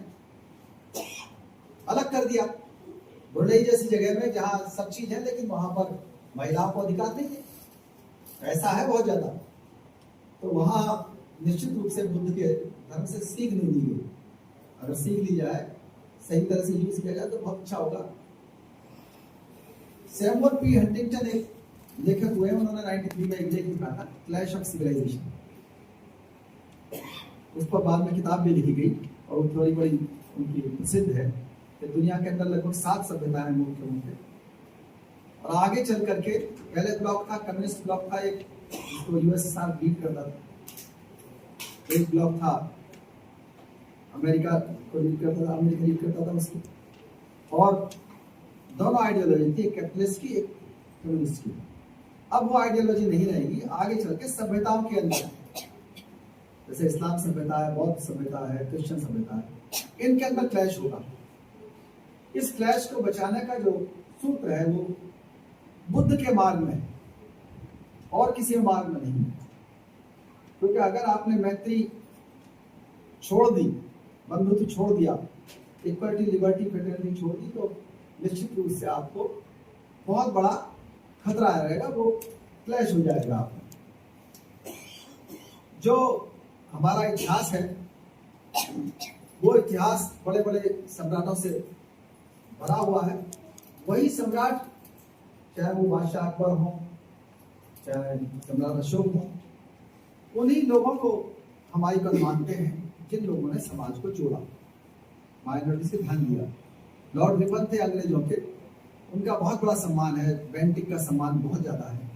अलग कर दिया। बुरलई जैसी जगह में जहां सब चीज है लेकिन वहां पर महिलाओं को अधिकार नहीं है, ऐसा है बहुत ज्यादा। तो वहां निश्चित रूप से बुद्ध के धर्म से सीख नहीं ली गई। अगर सीख ली जाए, सही तरह से यूज किया जाए तो बहुत अच्छा होगा। सैमुअल पी हंटिंगटन एक लेखक हुए, उन्होंने 93 में एक लेख लिखा था, क्लैश ऑफ सिविलाइजेशन। उस पर बाद में किताब भी लिखी गई और वो थोड़ी बड़ी उनकी प्रसिद्ध है कि दुनिया के अंदर लगभग 7 सभ्यताएं मुख्य मुख्य। और आगे चल करके पहले ब्लॉक था, कम्युनिस्ट ब्लॉक था एक, जिसको यूएसएसआर बीट करता था। एक ब्लॉक था अमेरिका को लीड करता था, अमेरिका लीड करता था उसको। और दोनों आइडियोलॉजी थी, एक कैपिटलिस्ट की, एक कम्युनिस्ट की। अब वो आइडियोलॉजी नहीं रहेगी। आगे चल के सभ्यताओं के अंदर, जैसे इस्लाम सभ्यता है, बौद्ध सभ्यता है, क्रिश्चियन सभ्यता है, इनके अंदर क्लैश होगा। इस क्लैश को बचाने का जो सूत्र है वो बुद्ध के मार्ग में है और किसी मार्ग में नहीं। क्योंकि अगर आपने मैत्री छोड़ दी, बंधुत्व छोड़ दिया, इक्वालिटी, लिबर्टी, फ्रेटर्निटी छोड़ दी, तो निश्चित रूप से आपको बहुत बड़ा खतरा रहेगा, वो क्लैश हो जाएगा। आप जो हमारा इतिहास है वो इतिहास बड़े बड़े सम्राटों से भरा हुआ है। वही सम्राट, चाहे वो बादशाह अकबर हो, चाहे सम्राट अशोक हो, उन्हीं लोगों को हम आइकन मानते हैं जिन लोगों ने समाज को जोड़ा, माइनॉरिटी से ध्यान दिया। लॉर्ड रिपन थे अंग्रेजों के, उनका बहुत बड़ा सम्मान है, बेंटिक का सम्मान बहुत ज्यादा है।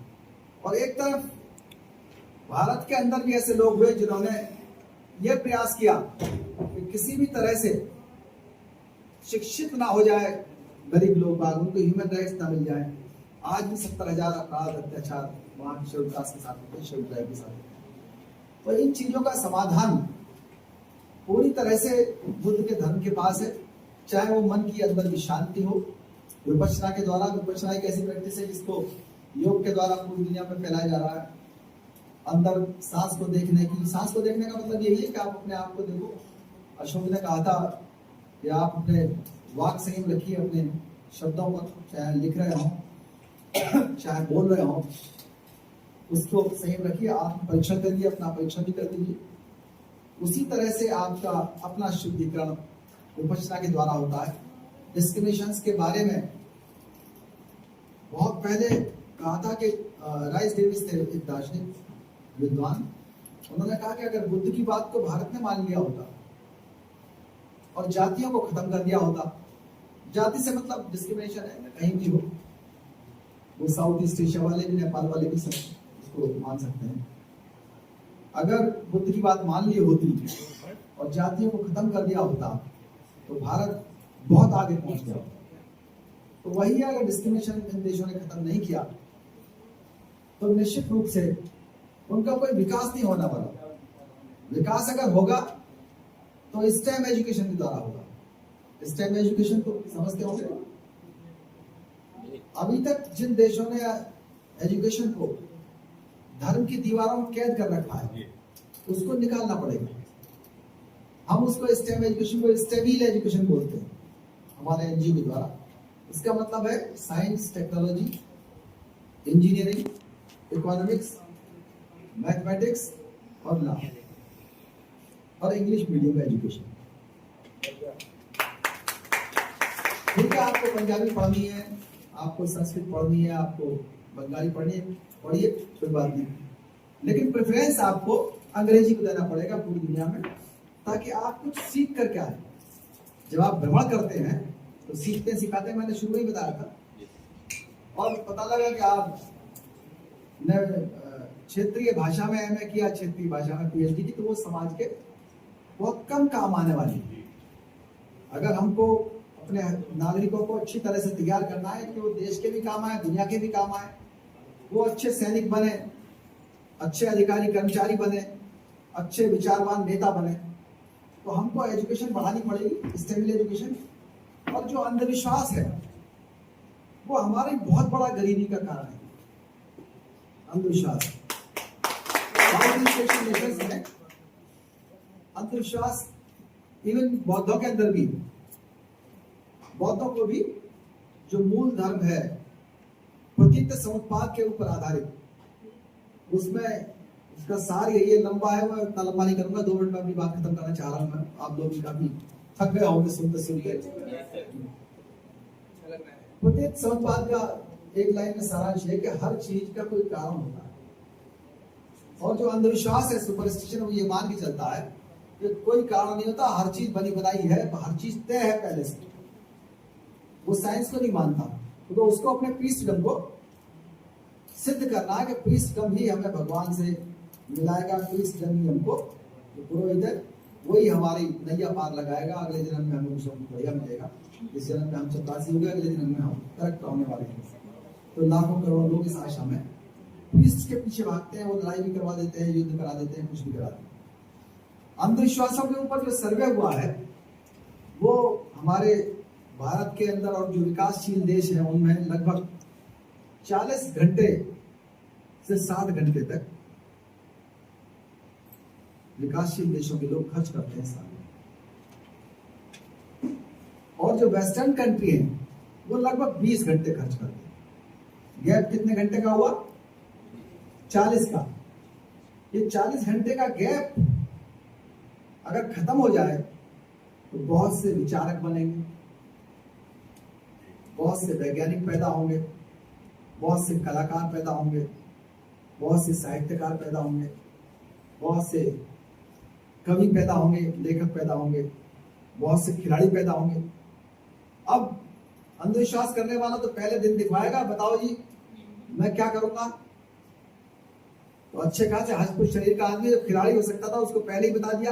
और एक तरफ भारत के अंदर भी ऐसे लोग हुए जिन्होंने यह प्रयास किया कि किसी भी तरह से शिक्षित ना हो जाए गरीब लोग, उनको ह्यूमन राइट्स ना मिल जाए। आज भी 70,000 अपराध, अत्याचार वहां शेड्यूल कास्ट के साथ होते हैं, शेड्यूल ट्राइब के साथ। तो इन चीजों का समाधान पूरी तरह से बुद्ध के धर्म के पास है। चाहे वो मन की अंदर की शांति हो, विपश्यना के द्वारा। विपश्यना एक ऐसी प्रैक्टिस है जिसको योग के द्वारा पूरी दुनिया में फैलाया जा रहा है। अंदर सांस को देखने की, सांस को देखने का मतलब यही है कि आप अपने आप को देखो। अशोक ने कहा था कि आप अपने वाक संयम रखिए, अपने शब्दों को, चाहे लिख रहे हो चाहे बोल रहे हो, उसको संयम रखिए। आत्म परीक्षण करिए, अपना परीक्षण भी कर लीजिए। उसी तरह से आपका अपना शुद्धिकरण विपश्यना के द्वारा होता है। डिस्क्रिमिनेशंस के बारे में बहुत पहले कहा था कि राइस डेविस थे एक दार्शनिक विद्वान, उन्होंने कहा कि अगर बुद्ध की बात को भारत ने मान लिया होता और जातियों को खत्म कर दिया होता, जाति से मतलब डिस्क्रिमिनेशन है कहीं भी हो, वो साउथ ईस्ट एशिया वाले भी, नेपाल वाले भी सब इसको मान सकते हैं। अगर बुद्ध की बात मान ली होती और जातियों को खत्म कर दिया होता तो भारत बहुत आगे पहुंच गया। तो वही है, अगर डिस्क्रिमिनेशन इन देशों ने खत्म नहीं किया तो निश्चित रूप से उनका कोई विकास नहीं होने वाला। विकास अगर होगा तो स्टेम एजुकेशन के द्वारा होगा। स्टेम एजुकेशन तो समझते होंगे। अभी तक जिन देशों ने एजुकेशन को धर्म की दीवारों में कैद कर रखा है, उसको निकालना पड़ेगा। हम उसको स्टेम एजुकेशन को स्टेबल एजुकेशन बोलते हैं हमारे एनजीओ के द्वारा। इसका मतलब है science, technology, engineering, economics, mathematics और लॉ और इंग्लिश मीडियम एजुकेशन। ठीक है, आपको पंजाबी पढ़नी है, आपको संस्कृत पढ़नी है, आपको बंगाली पढ़नी है, पढ़िए, कोई बात नहीं। लेकिन प्रेफरेंस आपको अंग्रेजी को देना पड़ेगा पूरी दुनिया में, ताकि आप कुछ सीख कर क्या है। जब आप भ्रमण करते हैं तो सीखते सिखाते, मैंने शुरू में बताया था, और पता लगा कि आप क्षेत्रीय भाषा में एमए किया, क्षेत्रीय भाषा में पीएचडी की, तो वो समाज के बहुत कम काम आने वाली है। अगर हमको अपने नागरिकों को अच्छी तरह से तैयार करना है कि वो देश के भी काम आए, दुनिया के भी काम आए, वो अच्छे सैनिक बने, अच्छे अधिकारी कर्मचारी बने, अच्छे विचारवान नेता बने, तो हमको एजुकेशन बढ़ानी पड़ेगी, स्टेबल एजुकेशन। और जो अंधविश्वास है वो हमारी बहुत बड़ा गरीबी का कारण है। अंधविश्वास में अंधविश्वास इवन बौद्धों के अंदर भी, बौद्धों को भी जो मूल धर्म है प्रतीत समुत्पाद के ऊपर आधारित, उसमें उसका सार यही है, लंबा है, मैं इतना लंबा नहीं करूंगा, 2 मिनट में अपनी बात खत्म करना चाह रहा हूं मैं। आप लोग भी काफी थक गए होंगे सुनते सुनते। प्रतीत समुत्पाद का एक लाइन में सारांश है कि हर चीज का कोई कारण होता है, और जो अंधविश्वास है, सुपरस्टिशन, वो ये मान के चलता है कि कोई कारण नहीं होता, हर चीज बनी बनाई है, हर चीज तय है पहले से। वो साइंस को नहीं मानता, तो उसको अपने पीसडम को सिद्ध करना है कि पीसडम ही हमें भगवान से मिलाएगा, पीसडम ही हमको पुरोहित है, वही हमारी नैया पार लगाएगा, अगले जन्म में हमें कुछ बढ़िया मिलेगा, इस जन्म में हम चपरासी हो गए, अगले जन्म में हम करेक्ट होने वाले हैं। तो लाखों करोड़ों लोग इस आशा में पीस के पीछे भागते हैं, वो लड़ाई भी करवा देते हैं, युद्ध करा देते हैं, कुछ भी करा देते हैं। अंधविश्वासों के ऊपर जो सर्वे हुआ है वो हमारे भारत के अंदर और जो विकासशील देश है उनमें लगभग 40 घंटे से 60 घंटे तक विकासशील देशों के लोग खर्च करते हैं साल में, और जो वेस्टर्न कंट्री है वो लगभग 20 घंटे खर्च करते हैं। गैप कितने घंटे का हुआ? 40 का। ये 40 घंटे का गैप अगर खत्म हो जाए तो बहुत से विचारक बनेंगे, बहुत से वैज्ञानिक पैदा होंगे, बहुत से कलाकार पैदा होंगे, बहुत से साहित्यकार पैदा होंगे, बहुत से कवि पैदा होंगे, लेखक पैदा होंगे, बहुत से खिलाड़ी पैदा होंगे। अब अंधविश्वास करने वाला तो पहले दिन दिखवाएगा, बताओ जी मैं क्या करूंगा। तो अच्छे खासे हष्ट शरीर का आदमी जब खिलाड़ी हो सकता था, उसको पहले ही बता दिया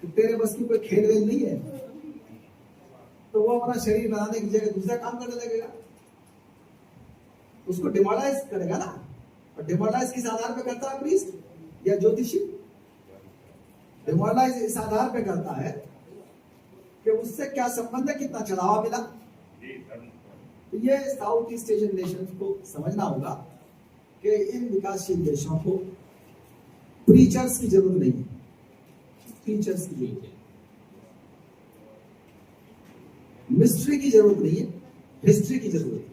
कि तेरे बस की कोई खेल वेल नहीं है, तो वो अपना शरीर बनाने की जगह दूसरा काम करने लगेगा, उसको डिमोरलाइज करेगा ना। और डिमोरलाइज किस आधार पे करता है प्रीस्ट या ज्योतिषी? डिमोरलाइज इस आधार पे करता है कि उससे क्या संबंध है, कितना चढ़ावा मिला। तो ये साउथ ईस्ट एशियन नेशन को समझना होगा कि इन विकासशील देशों को प्रीचर्स की जरूरत नहीं है, टीचर्स की जरूरत है, मिस्ट्री की जरूरत नहीं है, हिस्ट्री की जरूरत है,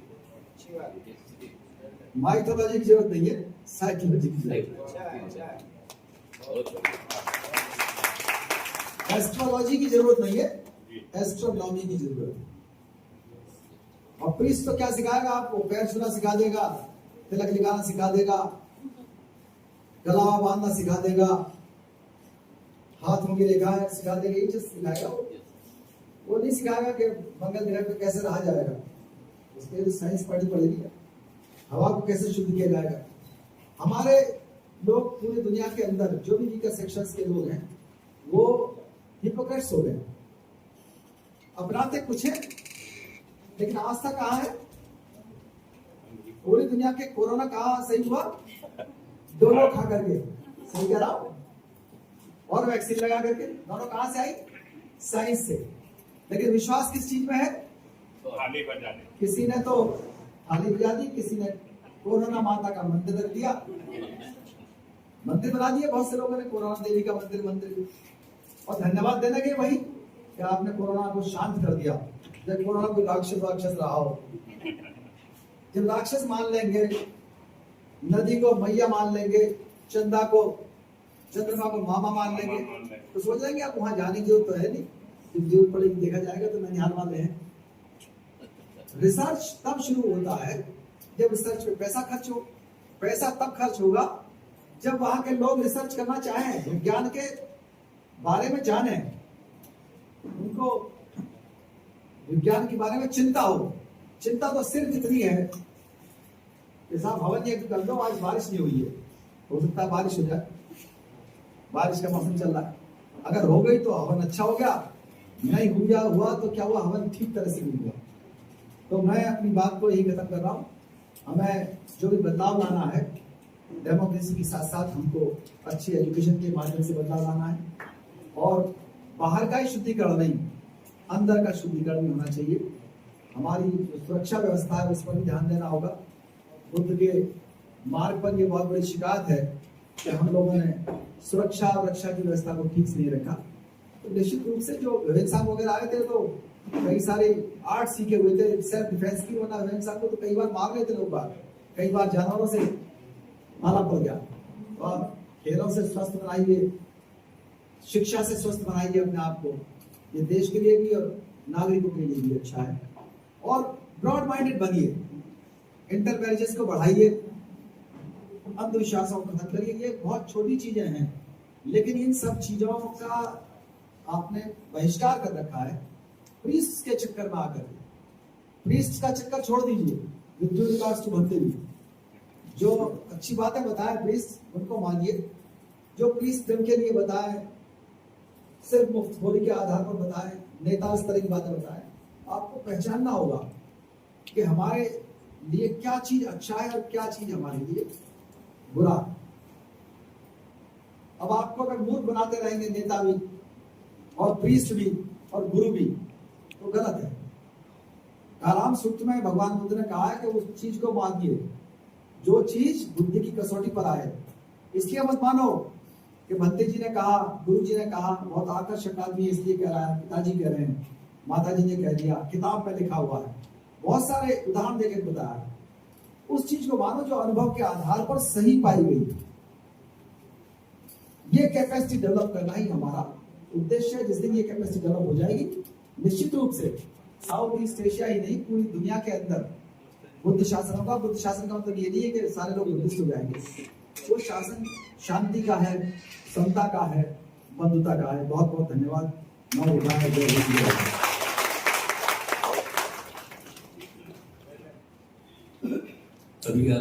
माइथोलॉजी की जरूरत नहीं है, साइकोलॉजी की जरूरत है, एस्ट्रोलॉजी की जरूरत नहीं है, एस्ट्रोनॉमी की जरूरत है। और प्रीस्ट तो क्या सिखाएगा आपको? पैर छूना सिखा देगा, तिलक लगाना सिखा देगा, गला बांधना सिखा देगा, हाथ उंगली रेखाएं सिखा देगा, ये चीज सिखाएगा। वो नहीं सिखाएगा कि मंगल ग्रह पे कैसे रहा जाएगा, उसके लिए साइंस पढ़नी पड़ेगी। हवा को कैसे शुद्ध किया जाएगा। हमारे लोग पूरी दुनिया के अंदर जो भी वीकर सेक्शंस के लोग हैं वो हिपोक्रेट्स हो गए। अपनाते कुछ है, लेकिन आस्था कहाँ है? पूरी दुनिया के कोरोना कहाँ सही हुआ? दोनों खा करके, सही कह रहा हूं, और वैक्सीन लगा करके। दोनों कहां से आई? साइंस से। लेकिन विश्वास किस चीज में है? थाली बजाने। किसी ने तो थाली बजा दी, किसी ने कोरोना माता का मंदिर रख दिया, मंदिर बना दिया बहुत से लोगों ने, कोरोना देवी का मंदिर, और धन्यवाद देने गए वही कि आपने कोरोना को शांत कर दिया। जब कोरोना कोई राक्षस रहा हो, जब राक्षस मान लेंगे, नदी को मैया मान लेंगे, चंद्रमा को मामा मान लेंगे, तो सोच लेंगे आप वहां जाने की जरूरत तो है नहीं, जब जरूरत पड़ेगी देखा जाएगा। तो ननिहाल वाले हैं। रिसर्च तब शुरू होता है जब रिसर्च पे पैसा खर्च हो। पैसा तब खर्च होगा जब वहां के लोग रिसर्च करना चाहें, विज्ञान के बारे में जाने, उनको विज्ञान के बारे में चिंता हो। चिंता तो सिर्फ इतनी है कि साहब हवन ये कर दो, आज बारिश नहीं हुई है, हो सकता है बारिश हो जाए, बारिश का मौसम चल रहा है, अगर हो गई तो हवन अच्छा हो गया, नहीं हुआ तो क्या हुआ? हवन ठीक तरह से नहीं हुआ। तो मैं अपनी बात को यही खत्म कर रहा हूँ। हमें जो भी बदलाव लाना है, डेमोक्रेसी के साथ साथ हमको अच्छी एजुकेशन के माध्यम से बदलाव लाना है, और बाहर का ही शुद्धिकरण नहीं, अंदर का शुद्धिकरण भी होना चाहिए। हमारी जो सुरक्षा व्यवस्था है उस पर भी ध्यान देना होगा। बुद्ध के मार्ग पर ये बहुत बड़ी शिकायत है कि हम लोगों ने सुरक्षा और रक्षा की व्यवस्था को ठीक से नहीं रखा। तो निश्चित रूप से जो हिंसा वगैरह आए थे तो कई सारे आर्ट सीखे हुए थे सेल्फ डिफेंस की, वरना हिंसा को तो कई बार मार रहे थे लोग, कई बार जानवरों से मारा पड़ गया। और खेलों से स्वस्थ बनाइए, शिक्षा से स्वस्थ बनाइए अपने आप को, ये देश के लिए भी और नागरिकों के लिए भी अच्छा है। और ब्रॉड माइंडेड बनिए, इंटर मैरिजेस को बढ़ाइए, अंधविश्वासों को खत्म करिए। ये बहुत छोटी चीजें हैं, लेकिन इन सब चीजों का आपने बहिष्कार कर रखा है प्रीस्ट के चक्कर में आकर। प्रीस्ट का चक्कर छोड़ दीजिए, विद ड्यू रिगार्ड्स टू भक्ति भी, जो अच्छी बातें बताए प्रीस्ट उनको मानिए। जो प्रीस्ट धर्म के लिए बताए, सिर्फ मुफ्त बोली के आधार पर बताए, नेता इस तरह की बातें बताए, आपको पहचानना होगा कि हमारे लिए क्या चीज अच्छा है और क्या चीज हमारे लिए बुरा। अब आपको अगर मूर्ख बनाते रहेंगे नेता भी और प्रीस्ट भी और गुरु भी, तो गलत है। कालाम सूक्त में भगवान बुद्ध ने कहा है कि उस चीज को मानिए जो चीज बुद्धि की कसौटी पर आए। इसलिए मत मानो कि भंते जी ने कहा, गुरु जी ने कहा, बहुत आकर्षक आदमी इसलिए कह रहा है, पिताजी कह रहे हैं, माता जी ने कह दिया, किताब में लिखा हुआ है, बहुत सारे उदाहरण देकर बताया। उस चीज को मानो जो अनुभव के आधार पर सही पाई गई। ये कैपेसिटी डेवलप करना ही हमारा उद्देश्य है। जिस दिन ये कैपेसिटी डेवलप हो जाएगी, निश्चित रूप से साउथ ईस्ट एशिया ही नहीं, पूरी दुनिया के अंदर बुद्ध शासन होगा। बुद्ध शासन का मतलब ये नहीं है कि सारे लोग बुद्धिस्ट हो जाएंगे। वो शासन शांति का है, समता का है, बंधुता का है। बहुत बहुत धन्यवाद। सभी का